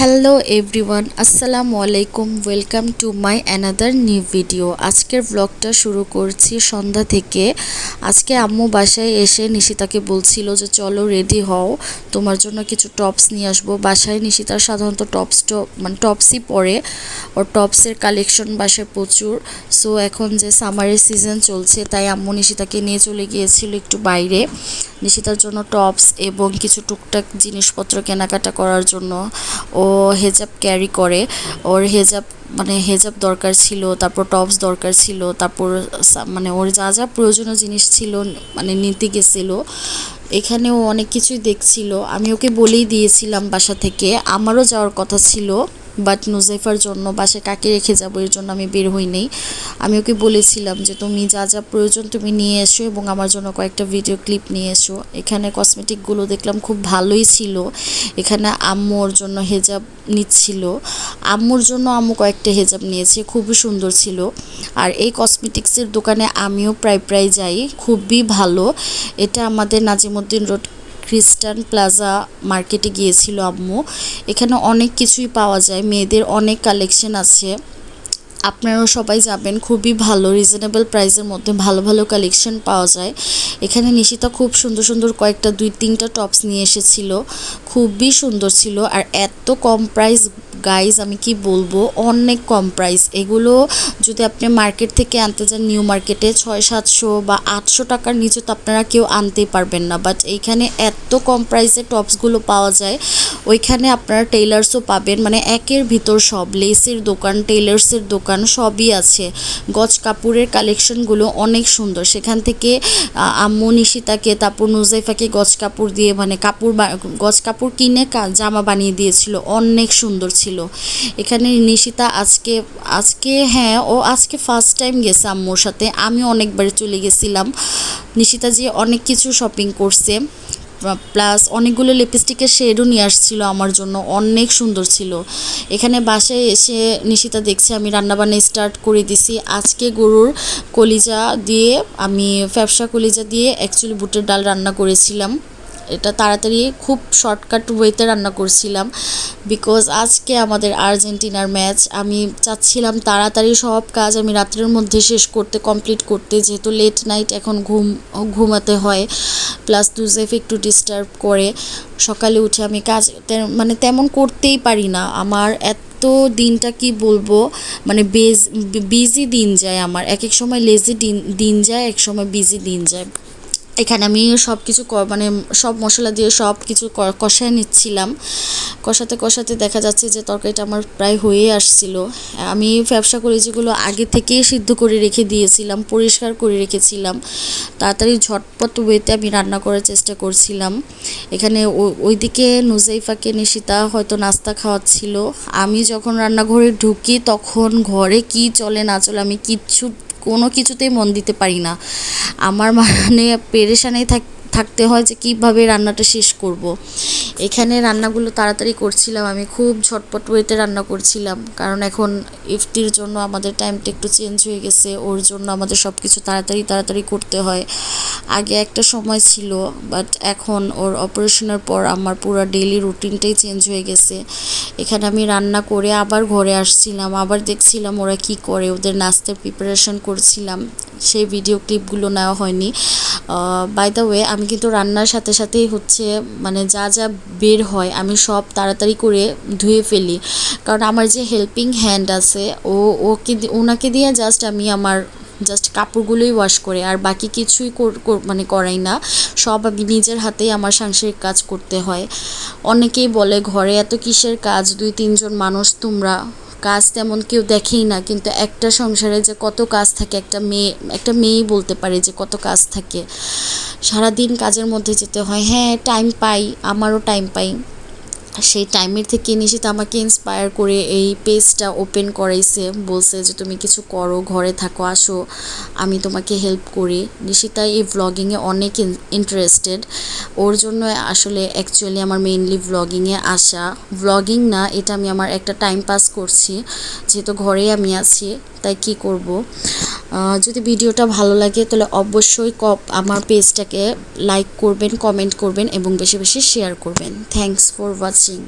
Hello everyone, আসসালামু আলাইকুম। Welcome to my another new video. আজকের ব্লগটা শুরু করছি সন্ধ্যা থেকে। আজকে আম্মু বাসায় এসে নিশিতাকে বলছিল যে চলো রেডি হও, তোমার জন্য কিছু টপস নিয়ে আসবো। বাসায় নিশিতার সাধারণত টপসই পরে, ওর টপসের কালেকশন বাসায় প্রচুর। সো এখন যে সামারের সিজন চলছে তাই আম্মু নিশিতাকে নিয়ে চলে গিয়েছিল একটু বাইরে নিশিতার জন্য টপস এবং কিছু টুকটাক জিনিসপত্র কেনাকাটা করার জন্য। ও হেজাব ক্যারি করে, ওর হেজাব দরকার ছিল, তারপর টপস দরকার ছিল, তারপর ওর যা যা প্রয়োজনীয় জিনিস ছিল নিতে গেছিলো। এখানেও অনেক কিছুই দেখছিল। আমি ওকে বলেই দিয়েছিলাম বাসা থেকে আমারও যাওয়ার কথা ছিল, বাট নুজাইফার জন্য বাসায় কাকে রেখে যাবো এর জন্য আমি বের হই নেই। আমি ওকে বলেছিলাম যে তুমি যা যা প্রয়োজন তুমি নিয়ে এসো এবং আমার জন্য কয়েকটা ভিডিও ক্লিপ নিয়ে এসো। এখানে কসমেটিকগুলো দেখলাম খুব ভালোই ছিল। এখানে আম্মুর জন্য হেজাব নিচ্ছিল, আম্মুর জন্য আম্মু কয়েকটা হেজাব নিয়েছে, খুবই সুন্দর ছিল। আর এই কসমেটিক্সের দোকানে আমিও প্রায় যাই, খুবই ভালো। এটা আমাদের নাজিমুদ্দিন রোড খ্রিস্টান প্লাজা মার্কেটে গিয়েছিল আম্মু। এখানে অনেক কিছুই পাওয়া যায়, মেয়েদের অনেক কালেকশন আছে, আপনারাও সবাই যাবেন। খুবই ভালো, রিজনেবল প্রাইসের মধ্যে ভালো ভালো কালেকশন পাওয়া যায় এখানে। নিশিতা খুব সুন্দর সুন্দর কয়েকটা 2-3টা টপস নিয়ে এসেছিল, খুবই সুন্দর ছিল। আর এত কম প্রাইস গাইজ, আমি কি বলবো, অনেক কম প্রাইস। এগুলো যদি আপনি মার্কেট থেকে আনতে যান নিউ মার্কেটে 600-700 বা 800 টাকার নিচে তো আপনারা কেউ আনতেই পারবেন না। বাট এইখানে এত কম প্রাইসে টপসগুলো পাওয়া যায়। ওইখানে আপনারা টেইলার্সও পাবেন, একের ভিতর সব, লেসের দোকান, টেইলার্সের দোকান সবই আছে। গজ কাপড়ের কালেকশনগুলো অনেক সুন্দর। সেখান থেকে আম্মু নিশিতাকে তারপর নুজাইফাকে গজ কাপড় দিয়ে গজ কাপড় কিনে জামা বানিয়ে দিয়েছিল, অনেক সুন্দর ছিল। এখানে নিশিতা আজকে ফার্স্ট টাইম গেছে আম্মুর সাথে, আমি অনেকবার চলে গেছিলাম। নিশিতা যে অনেক কিছু শপিং করছে, প্লাস অনেকগুলো লিপস্টিকের শেডও নিয়ে আসছিল আমার জন্য, অনেক সুন্দর ছিল। এখানে বাসায় এসে নিশিতা দেখছে আমি রান্নাবান্না স্টার্ট করে দিছি। আজকে গরুর কলিজা দিয়ে, আমি ফ্যাপসা কলিজা দিয়ে অ্যাকচুয়ালি বুটের ডাল রান্না করেছিলাম। এটা তাড়াতাড়ি খুব শর্টকাট ওয়েতে রান্না করছিলাম, বিকজ আজকে আমাদের আর্জেন্টিনার ম্যাচ। আমি চাচ্ছিলাম তাড়াতাড়ি সব কাজ আমি রাত্রের মধ্যে শেষ করতে, কমপ্লিট করতে, যেহেতু লেট নাইট এখন ঘুমাতে হয়। প্লাস দুজেফ একটু ডিস্টার্ব করে, সকালে উঠে আমি কাজ তেমন করতেই পারি না। আমার এত দিনটা কি বলবো, বিজি দিন যায় আমার, এক এক সময় লেজি দিন যায়, এক সময় বিজি দিন যায়। এখানে আমি সব কিছু সব মশলা দিয়ে সব কিছু কষায় নিচ্ছিলাম। কষাতে দেখা যাচ্ছে যে তরকারিটা আমার প্রায় হয়ে আসছিল। আমি ফ্যাপসা কলিজাগুলো আগে থেকেই সিদ্ধ করে রেখে দিয়েছিলাম, পরিষ্কার করে রেখেছিলাম। তাড়াতাড়ি ঝটপট ওয়েতে আমি রান্না করার চেষ্টা করছিলাম। এখানে ওইদিকে নুজাইফাকে নিশিতা হয়তো নাস্তা খাওয়াচ্ছিল। আমি যখন রান্নাঘরে ঢুকি তখন ঘরে কি চলে না চলে আমি কোনো কিছুতেই মন দিতে পারি না। আমার পেরেশানেই থাকতে হয় যে কীভাবে রান্নাটা শেষ করব। এখানে রান্নাগুলো তাড়াতাড়ি করছিলাম, আমি খুব ঝটপট ওয়েতে রান্না করছিলাম, কারণ এখন ইফতির জন্য আমাদের টাইমটা একটু চেঞ্জ হয়ে গেছে, ওর জন্য আমাদের সব কিছু তাড়াতাড়ি করতে হয়। আগে একটা সময় ছিল, বাট এখন ওর অপারেশনের পর আমার পুরো ডেইলি রুটিনটাই চেঞ্জ হয়ে গেছে। এখানে আমি রান্না করে আবার ঘরে আসছিলাম, আবার দেখছিলাম ওরা কি করে, ওদের নাস্তার প্রিপারেশন করছিলাম। সেই ভিডিও ক্লিপগুলো নেওয়া হয়নি। বাই দ্য ওয়ে, আমি কিন্তু রান্নার সাথে সাথেই যা যা বের হয় আমি সব তাড়াতাড়ি করে ধুয়ে ফেলি, কারণ আমার যে হেল্পিং হ্যান্ড আছে ওনাকে দিয়ে আমি আমার কাপড়গুলোই ওয়াশ করে, আর বাকি কিছুই করাই না। সব আমি নিজের হাতেই আমার সাংসারিক কাজ করতে হয়। অনেকেই বলে ঘরে এত কিসের কাজ, 2-3 জন মানুষ তোমরা, কাজ তেমন কেউ দেখেই না, কিন্তু একটা সংসারে যে কত কাজ থাকে একটা মেয়েই বলতে পারে যে কত কাজ থাকে। সারাদিন কাজের মধ্যে যেতে হয়। হ্যাঁ, টাইম পাই, আমারও টাইম পাই। সেই টাইমের থেকে নিশিতা আমাকে ইন্সপায়ার করে এই পেজটা ওপেন করাইছে, বলছে যে তুমি কিছু করো, ঘরে থাকো, আসো আমি তোমাকে হেল্প করি। নিশিতা এই ভ্লগিংয়ে অনেক ইন্টারেস্টেড, ওর জন্য আসলে অ্যাকচুয়ালি আমার মেইনলি ভ্লগিংয়ে আসা। ভ্লগিং না, এটা আমি আমার একটা টাইম পাস করছি, যেহেতু ঘরেই আমি আছি, তাই কি করব। যদি ভিডিওটা ভালো লাগে তাহলে অবশ্যই আমার পেজটাকে লাইক করবেন, কমেন্ট করবেন এবং বেশি বেশি শেয়ার করবেন। Thanks for watching.